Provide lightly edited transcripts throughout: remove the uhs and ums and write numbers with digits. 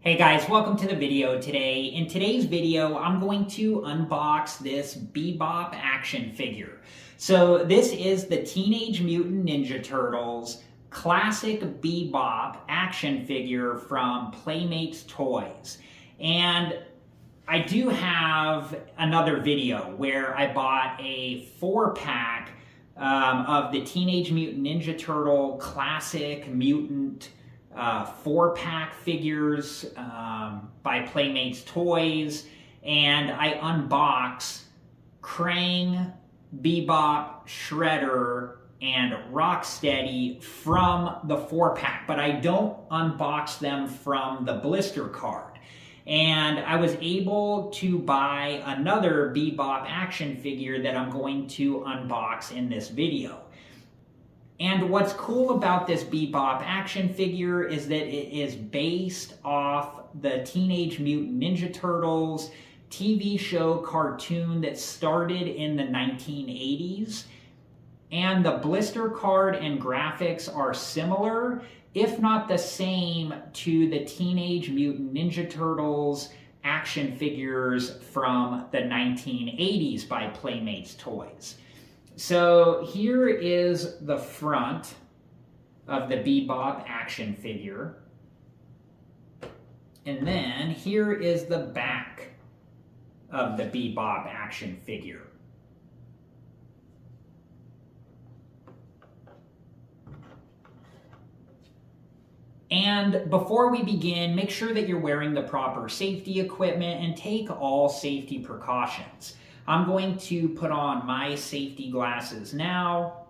Hey guys, welcome to the video today. In today's video, I'm going to unbox this Bebop action figure. So this is the Teenage Mutant Ninja Turtles classic Bebop action figure from Playmates Toys. And I do have another video where I bought a 4-pack of the Teenage Mutant Ninja Turtle classic mutant 4-pack figures by Playmates Toys, and I unbox Krang, Bebop, Shredder, and Rocksteady from the 4-pack, but I don't unbox them from the blister card. And I was able to buy another Bebop action figure that I'm going to unbox in this video. And what's cool about this Bebop action figure is that it is based off the Teenage Mutant Ninja Turtles TV show cartoon that started in the 1980s. And the blister card and graphics are similar, if not the same, to the Teenage Mutant Ninja Turtles action figures from the 1980s by Playmates Toys. So here is the front of the Bebop action figure. And then here is the back of the Bebop action figure. And before we begin, make sure that you're wearing the proper safety equipment and take all safety precautions. I'm going to put on my safety glasses now,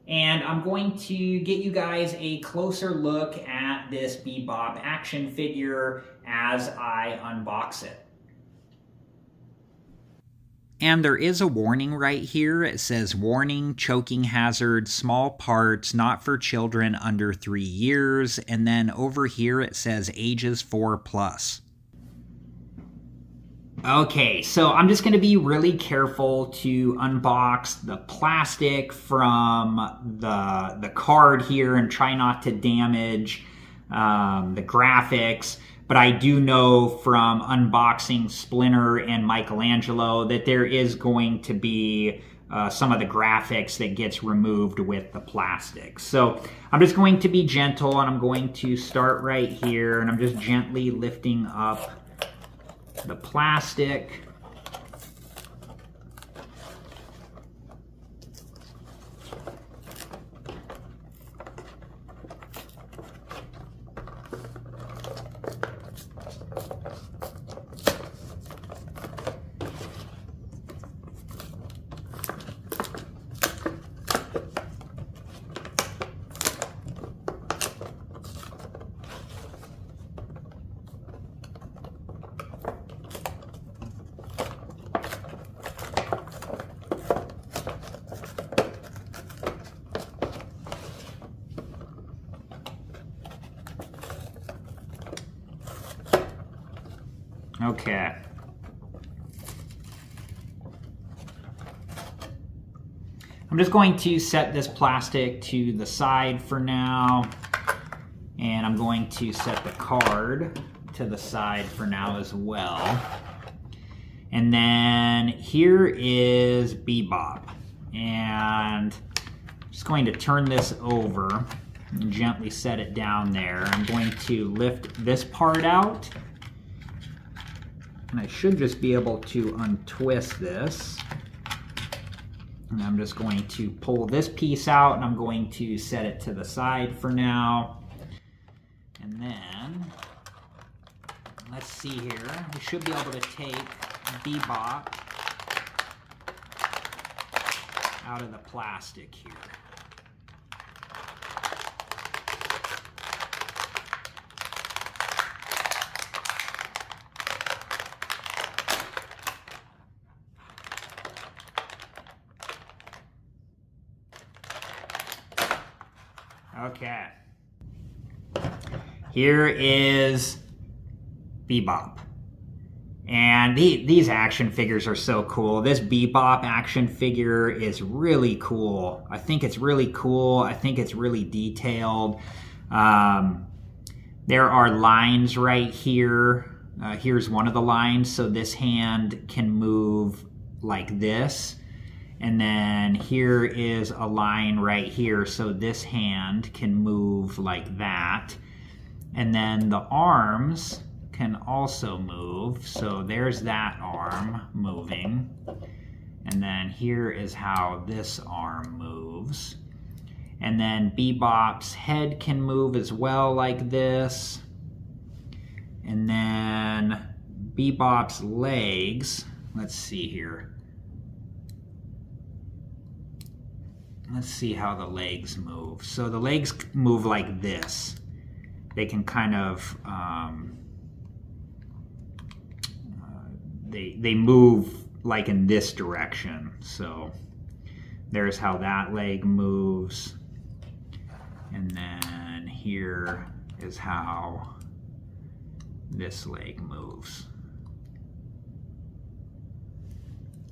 and I'm going to get you guys a closer look at this Bebop action figure as I unbox it. And there is a warning right here. It says, warning, choking hazard, small parts, not for children under 3 years. And then over here it says ages 4+. Okay, so I'm just going to be really careful to unbox the plastic from the card here and try not to damage the graphics. But I do know from unboxing Splinter and Michelangelo that there is going to be some of the graphics that gets removed with the plastic. So I'm just going to be gentle, and I'm going to start right here, and I'm just gently lifting up the plastic. Okay. I'm just going to set this plastic to the side for now, and I'm going to set the card to the side for now as well. And then here is Bebop, and I'm just going to turn this over and gently set it down there. I'm going to lift this part out. And I should just be able to untwist this. And I'm just going to pull this piece out, and I'm going to set it to the side for now. And then, let's see here. We should be able to take Bebop out of the plastic here. Okay, here is Bebop. And these action figures are so cool. This Bebop action figure is really cool. I think it's really cool. I think it's really detailed. There are lines right here. Here's one of the lines, so this hand can move like this. And then here is a line right here, so this hand can move like that. And then the arms can also move, so there's that arm moving. And then here is how this arm moves. And then Bebop's head can move as well like this. And then Bebop's legs, let's see here. Let's see how the legs move. So the legs move like this. They can kind of, they move like in this direction. So there's how that leg moves. And then here is how this leg moves.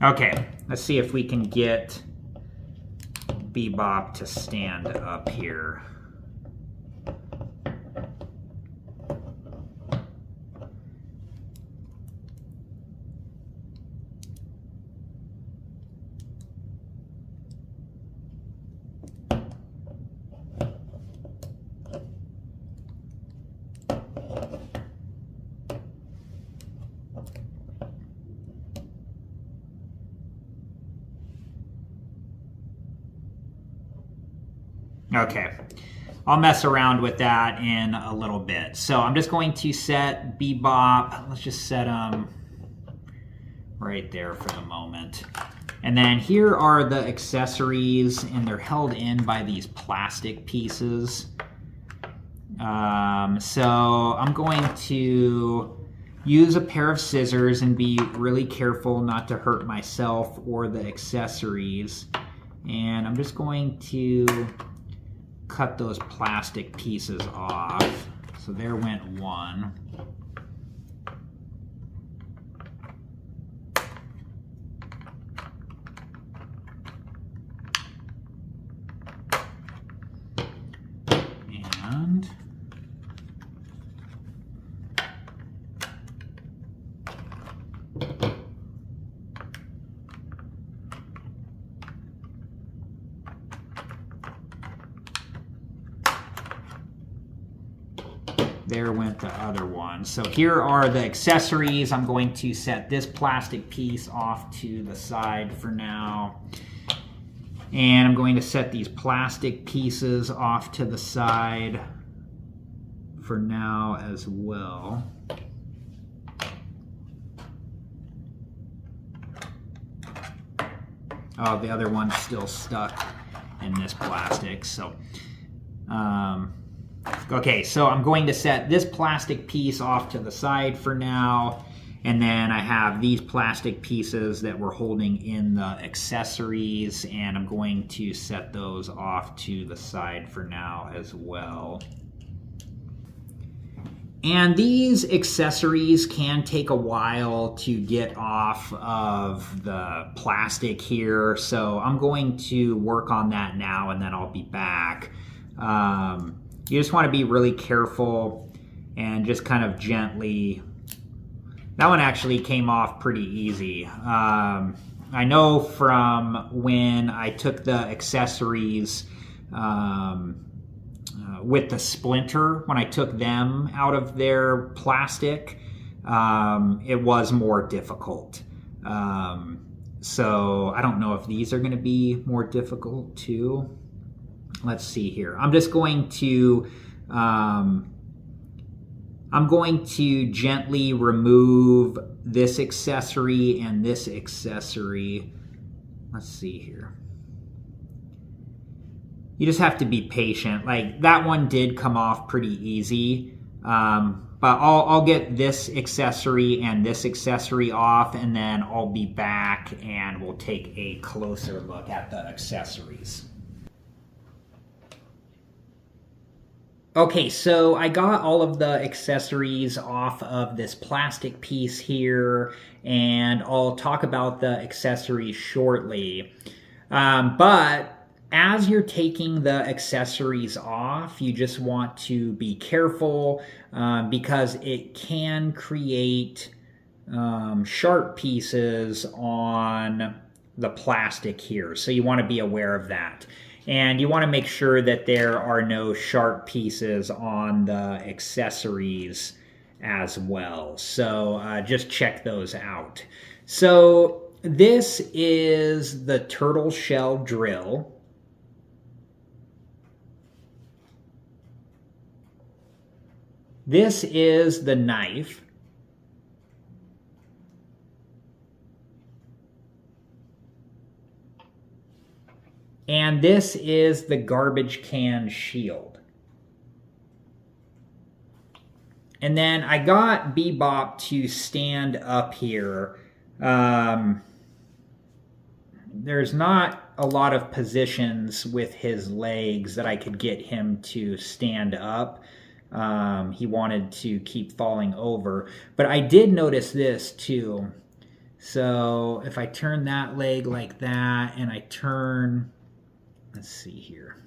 Okay, let's see if we can get Bebop to stand up here. Okay, I'll mess around with that in a little bit. So I'm just going to set Bebop, let's just set him right there for the moment. And then here are the accessories, and they're held in by these plastic pieces. So I'm going to use a pair of scissors and be really careful not to hurt myself or the accessories. And I'm just going to cut those plastic pieces off. So there went one. And there went the other one. So here are the accessories. I'm going to set this plastic piece off to the side for now. And I'm going to set these plastic pieces off to the side for now as well. Oh, the other one's still stuck in this plastic. So, okay, so I'm going to set this plastic piece off to the side for now. And then I have these plastic pieces that we're holding in the accessories, and I'm going to set those off to the side for now as well. And these accessories can take a while to get off of the plastic here, so I'm going to work on that now and then I'll be back. You just want to be really careful and just kind of gently. That one actually came off pretty easy. I know from when I took the accessories with the splinter, when I took them out of their plastic, it was more difficult. So I don't know if these are going to be more difficult too. Let's see here. I'm just going to gently remove this accessory and this accessory. Let's see here. You just have to be patient. Like, that one did come off pretty easy. But I'll get this accessory and this accessory off, and then I'll be back and we'll take a closer look at the accessories. Okay, so I got all of the accessories off of this plastic piece here, and I'll talk about the accessories shortly. But as you're taking the accessories off, you just want to be careful because it can create sharp pieces on the plastic here. So you want to be aware of that. And you want to make sure that there are no sharp pieces on the accessories as well. So just check those out. So this is the turtle shell drill. This is the knife. And this is the garbage can shield. And then I got Bebop to stand up here. There's not a lot of positions with his legs that I could get him to stand up. He wanted to keep falling over. But I did notice this too. So if I turn that leg like that and I turn, let's see here.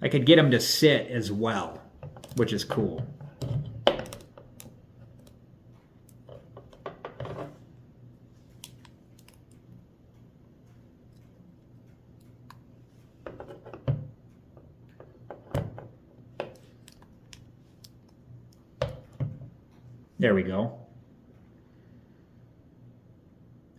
I could get him to sit as well, which is cool. There we go.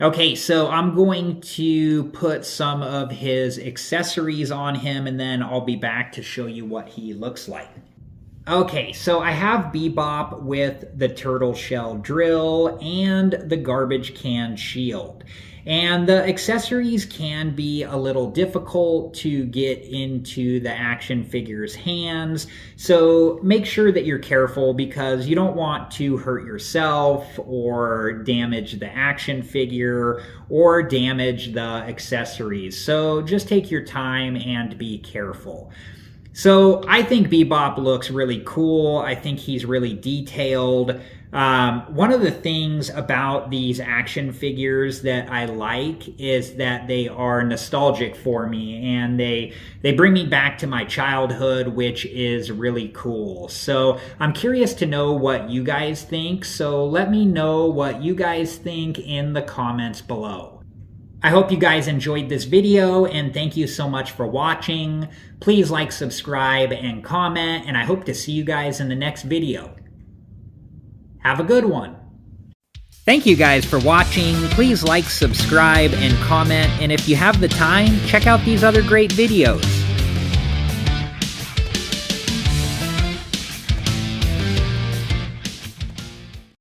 Okay, so I'm going to put some of his accessories on him and then I'll be back to show you what he looks like. Okay, so I have Bebop with the turtle shell drill and the garbage can shield. And the accessories can be a little difficult to get into the action figure's hands. So make sure that you're careful because you don't want to hurt yourself or damage the action figure or damage the accessories. So just take your time and be careful. So I think Bebop looks really cool. I think he's really detailed. One of the things about these action figures that I like is that they are nostalgic for me and they bring me back to my childhood, which is really cool. So I'm curious to know what you guys think. So let me know what you guys think in the comments below. I hope you guys enjoyed this video and thank you so much for watching. Please like, subscribe, and comment, and I hope to see you guys in the next video. Have a good one. Thank you guys for watching. Please like, subscribe, and comment, and if you have the time, check out these other great videos.